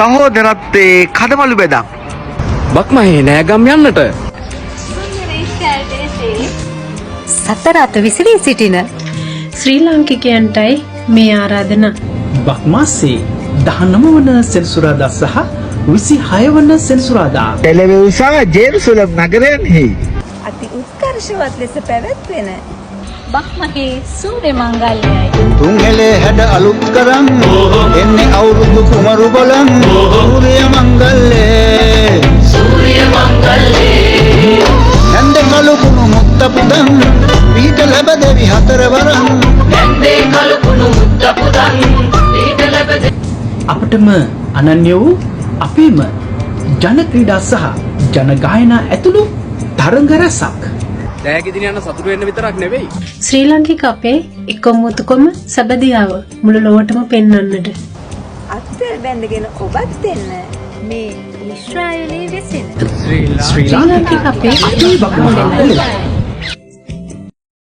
සහෝදරත්වයේ කඩමලු බෙදම්. බක්මහේ නෑගම් යන්නට. සතර අත විසිරී සිටින ශ්‍රී ලාංකිකයන්ටයි මේ ආරාධනා. බක්මාසේ 19 වන සෙනසුරාදා සහ 26 වන සෙනසුරාදා ටෙලිවිෂන් ජේරුසලම් නගරයෙහි අති උත්කර්ෂවත් ලෙස පැවැත්වෙන බක්මහේ සූර්ය මංගල්‍යයයි. තුන්හෙලේ හැඩ අලුත් කරන් එන්නේ අවුරුදු කුමරු බලන් සූර්ය මංගල්‍යේ නැන්ද කළු කුණු මුක්ත පුදන් පීඨ ලැබ දෙවි හතරවරන් අපටම අනන්‍ය වූ අපේම ජන ක්‍රීඩා සහ ජන ගායනා ඇතුළු තරඟ රසක්. දෑගෙදින යන සතුරු වෙන්න විතරක් නෙවෙයි. ශ්‍රී ලාංකික අපේ එකමුතුකම සබදියාව මුළු ලොවටම පෙන්වන්නට. අත්තල් බැඳගෙන ඔබත් දෙන්න මේ ඊශ්‍රායලයේ වෙසෙන ශ්‍රී ලාංකික අපේ බක්මහේ